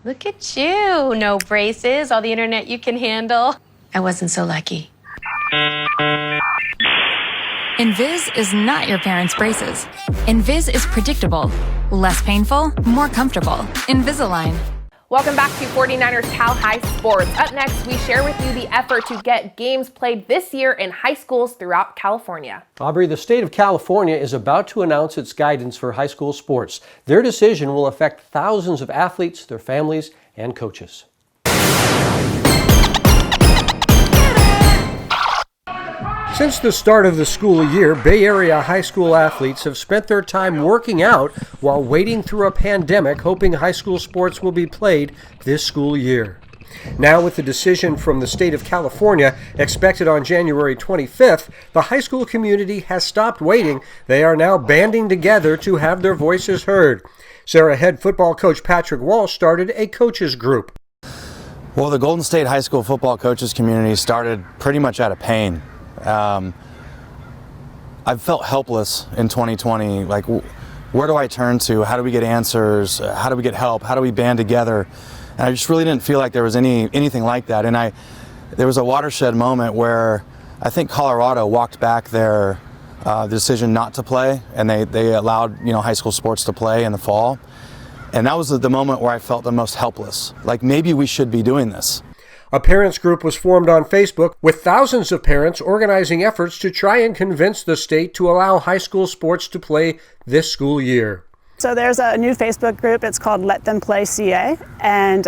Look at you. No braces, all the internet you can handle. I wasn't so lucky. Invis is not your parents' braces. Invis is predictable, less painful, more comfortable. Invisalign. Welcome back to 49ers Cal High Sports. Up next, we share with you the effort to get games played this year in high schools throughout California. Aubrey, the state of California is about to announce its guidance for high school sports. Their decision will affect thousands of athletes, their families, and coaches. Since the start of the school year, Bay Area high school athletes have spent their time working out while waiting through a pandemic, hoping high school sports will be played this school year. Now, with the decision from the state of California expected on January 25th, the high school community has stopped waiting. They are now banding together to have their voices heard. Sarah head football coach Patrick Walsh started a coaches group. Well, the Golden State High School football coaches community started pretty much out of pain. I've felt helpless in 2020. Like, where do I turn to? How do we get answers? How do we get help? How do we band together? And I just really didn't feel like there was anything like that. And there was a watershed moment where I think Colorado walked back their decision not to play, and they allowed high school sports to play in the fall. And that was the moment where I felt the most helpless. Like, maybe we should be doing this. A parents group was formed on Facebook with thousands of parents organizing efforts to try and convince the state to allow high school sports to play this school year. So there's a new Facebook group. It's called Let Them Play CA, and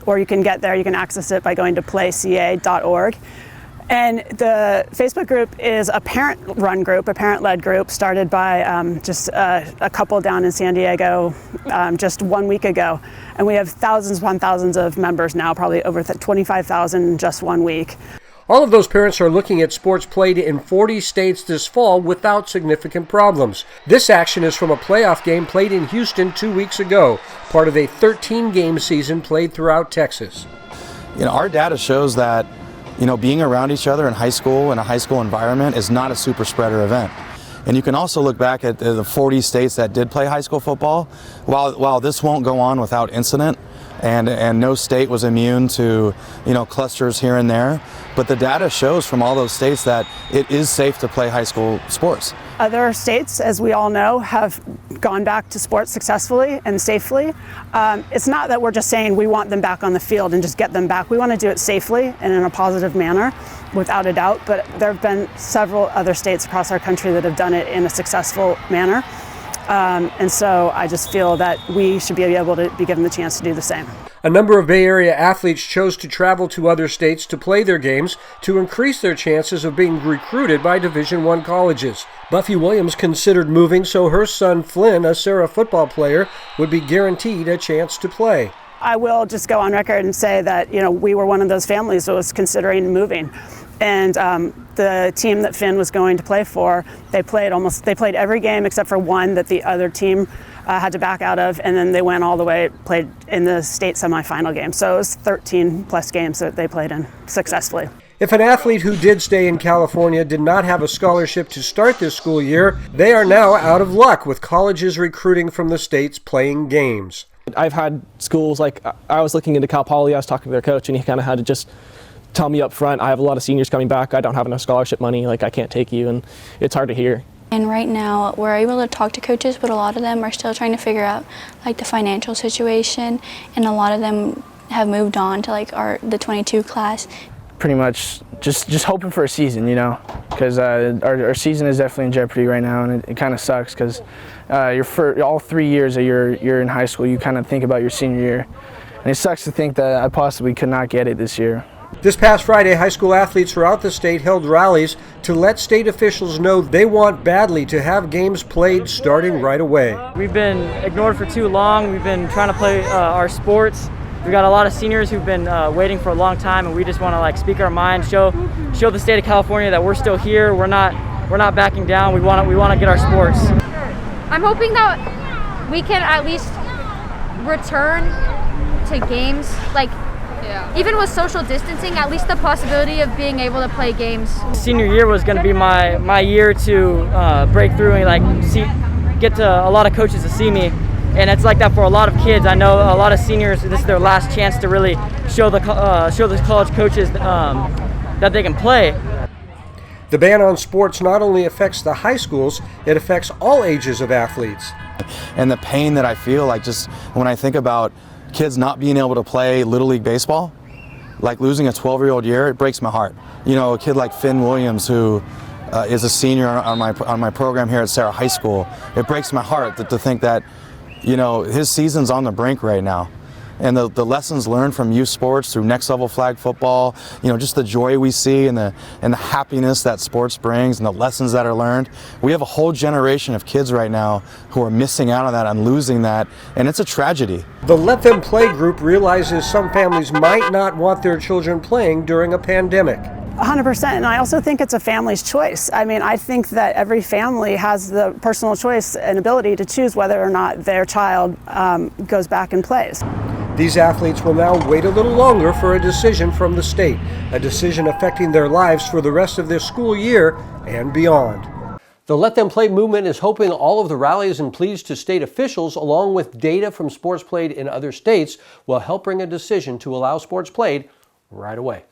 or you can get there. You can access it by going to playca.org. And the Facebook group is a parent-run group, a parent-led group started by just a couple down in San Diego just 1 week ago. And we have thousands upon thousands of members now, probably over 25,000 in just 1 week. All of those parents are looking at sports played in 40 states this fall without significant problems. This action is from a playoff game played in Houston 2 weeks ago, part of a 13-game season played throughout Texas. Our data shows that being around each other in a high school environment is not a super spreader event. And you can also look back at the 40 states that did play high school football. While this won't go on without incident, and no state was immune to clusters here and there, but the data shows from all those states that it is safe to play high school sports. Other states, as we all know, have gone back to sports successfully and safely. It's not that we're just saying we want them back on the field and just get them back. We want to do it safely and in a positive manner, without a doubt, but there have been several other states across our country that have done it in a successful manner. And so I just feel that we should be able to be given the chance to do the same. A number of Bay Area athletes chose to travel to other states to play their games to increase their chances of being recruited by Division I colleges. Buffy Williams considered moving so her son Flynn, a Sarah football player, would be guaranteed a chance to play. I will just go on record and say that, we were one of those families that was considering moving. And the team that Finn was going to play for, they played every game except for one that the other team had to back out of, and then they went all the way, played in the state semifinal game. So it was 13 plus games that they played in successfully. If an athlete who did stay in California did not have a scholarship to start this school year, they are now out of luck with colleges recruiting from the states playing games. I've had schools, like I was looking into Cal Poly, I was talking to their coach, and he kind of had to just tell me up front, I have a lot of seniors coming back, I don't have enough scholarship money, I can't take you, and it's hard to hear. And right now we're able to talk to coaches, but a lot of them are still trying to figure out the financial situation, and a lot of them have moved on to the 22 class. Pretty much just hoping for a season, because our season is definitely in jeopardy right now, and it kind of sucks because all 3 years that you're in high school, you kind of think about your senior year, and it sucks to think that I possibly could not get it this year. This past Friday, high school athletes throughout the state held rallies to let state officials know they want badly to have games played starting right away. We've been ignored for too long. We've been trying to play our sports. We've got a lot of seniors who've been waiting for a long time, and we just want to speak our mind, show the state of California that we're still here. We're not backing down. We want to get our sports. I'm hoping that we can at least return to games even with social distancing, at least the possibility of being able to play games. Senior year was going to be my year to break through and get to a lot of coaches to see me. And it's like that for a lot of kids. I know a lot of seniors, this is their last chance to really show the college coaches that they can play. The ban on sports not only affects the high schools, it affects all ages of athletes. And the pain that I feel, like just when I think about kids not being able to play Little League Baseball, like losing a 12-year-old year, it breaks my heart. You know, a kid like Finn Williams, who is a senior on my program here at Sarah High School, it breaks my heart to think that, you know, his season's on the brink right now. And the lessons learned from youth sports through next level flag football, you know, just the joy we see and the happiness that sports brings and the lessons that are learned. We have a whole generation of kids right now who are missing out on that and losing that, and it's a tragedy. The Let Them Play group realizes some families might not want their children playing during a pandemic. 100%, and I also think it's a family's choice. I mean, I think that every family has the personal choice and ability to choose whether or not their child goes back and plays. These athletes will now wait a little longer for a decision from the state, a decision affecting their lives for the rest of their school year and beyond. The Let Them Play movement is hoping all of the rallies and pleas to state officials, along with data from sports played in other states, will help bring a decision to allow sports played right away.